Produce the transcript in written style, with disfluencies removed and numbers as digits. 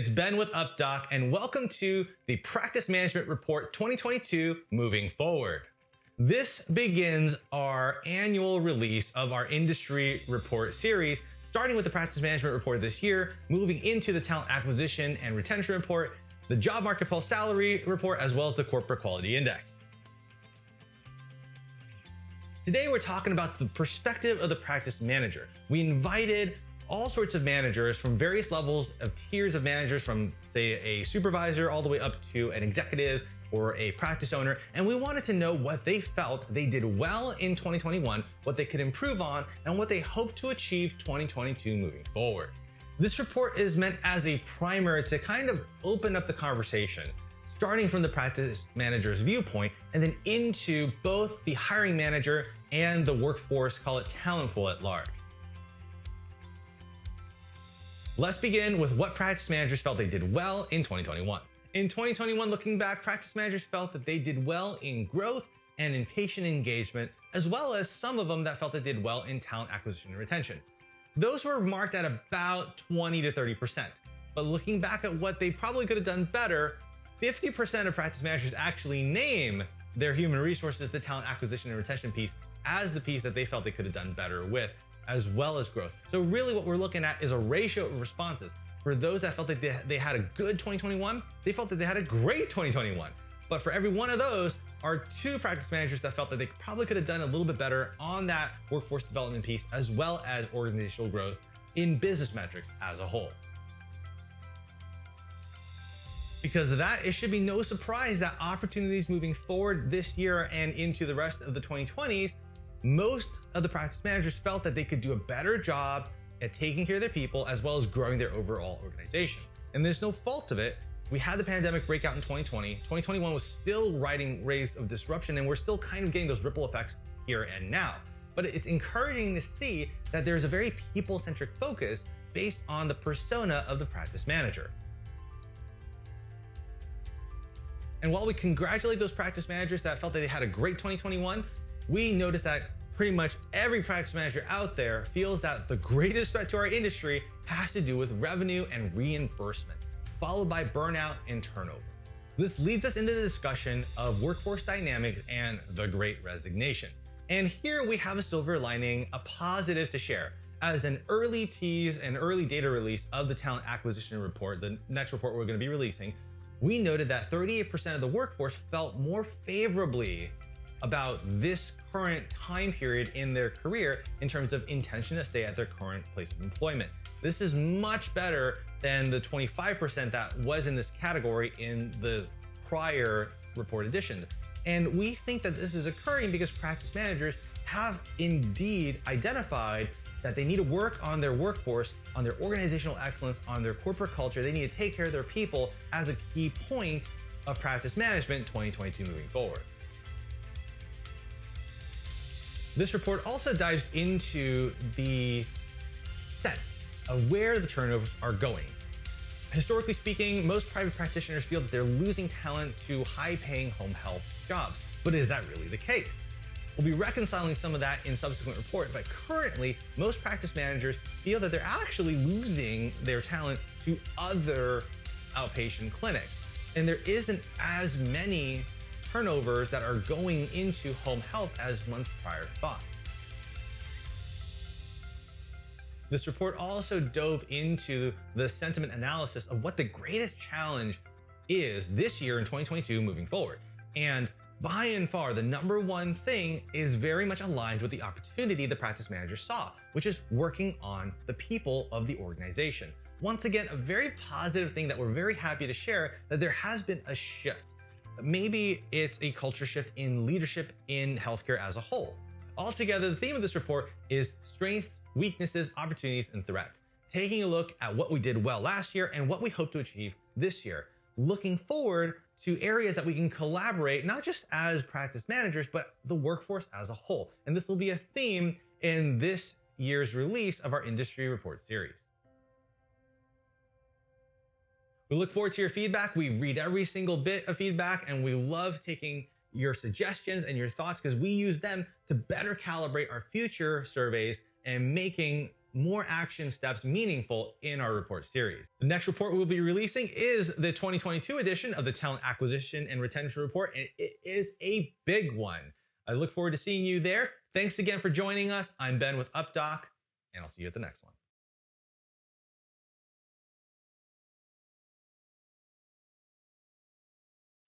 It's Ben with UpDoc, and welcome to the Practice Management Report 2022 Moving Forward. This begins our annual release of our industry report series, starting with the Practice Management Report this year, moving into the Talent Acquisition and Retention Report, the Job Market Pulse Salary Report, as well as the Corporate Quality Index. Today we're talking about the perspective of the practice manager. We invited all sorts of managers from various levels of tiers of managers, from say a supervisor all the way up to an executive or a practice owner, and we wanted to know what they felt they did well in 2021, what they could improve on, and what they hope to achieve 2022 moving forward. This report is meant as a primer to kind of open up the conversation, starting from the practice manager's viewpoint and then into both the hiring manager and the workforce, call it talent pool at large. Let's begin with what practice managers felt they did well in 2021. In 2021, looking back, practice managers felt that they did well in growth and in patient engagement, as well as some of them that felt they did well in talent acquisition and retention. Those were marked at about 20 to 30%. But looking back at what they probably could have done better, 50% of practice managers actually name their human resources, the talent acquisition and retention piece, as the piece that they felt they could have done better with, as well as growth. So really what we're looking at is a ratio of responses. For those that felt that they had a good 2021, they felt that they had a great 2021. But for every one of those are two practice managers that felt that they probably could have done a little bit better on that workforce development piece, as well as organizational growth in business metrics as a whole. Because of that, it should be no surprise that opportunities moving forward this year and into the rest of the 2020s, most of the practice managers felt that they could do a better job at taking care of their people as well as growing their overall organization. And there's no fault of it. We had the pandemic break out in 2020. 2021 was still riding waves of disruption, and we're still kind of getting those ripple effects here and now. But it's encouraging to see that there's a very people-centric focus based on the persona of the practice manager. And while we congratulate those practice managers that felt that they had a great 2021, we noticed that pretty much every practice manager out there feels that the greatest threat to our industry has to do with revenue and reimbursement, followed by burnout and turnover. This leads us into the discussion of workforce dynamics and the Great Resignation. And here we have a silver lining, a positive to share. As an early tease and early data release of the Talent Acquisition Report, the next report we're going to be releasing, we noted that 38% of the workforce felt more favorably about this current time period in their career in terms of intention to stay at their current place of employment. This is much better than the 25% that was in this category in the prior report edition. And we think that this is occurring because practice managers have indeed identified that they need to work on their workforce, on their organizational excellence, on their corporate culture. They need to take care of their people as a key point of practice management 2022 moving forward. This report also dives into the sense of where the turnovers are going. Historically speaking, most private practitioners feel that they're losing talent to high-paying home health jobs. But is that really the case? We'll be reconciling some of that in subsequent reports, but currently, most practice managers feel that they're actually losing their talent to other outpatient clinics. And there isn't as many turnovers that are going into home health as months prior thought. This report also dove into the sentiment analysis of what the greatest challenge is this year in 2022 moving forward. And by and far, the number one thing is very much aligned with the opportunity the practice manager saw, which is working on the people of the organization. Once again, a very positive thing that we're very happy to share, that there has been a shift. Maybe it's a culture shift in leadership in healthcare as a whole. Altogether, the theme of this report is strengths, weaknesses, opportunities, and threats. Taking a look at what we did well last year and what we hope to achieve this year. Looking forward to areas that we can collaborate, not just as practice managers, but the workforce as a whole. And this will be a theme in this year's release of our industry report series. We look forward to your feedback. We read every single bit of feedback, and we love taking your suggestions and your thoughts because we use them to better calibrate our future surveys and making more action steps meaningful in our report series. The next report we'll be releasing is the 2022 edition of the Talent Acquisition and Retention Report, and it is a big one. I look forward to seeing you there. Thanks again for joining us. I'm Ben with UpDoc, and I'll see you at the next one.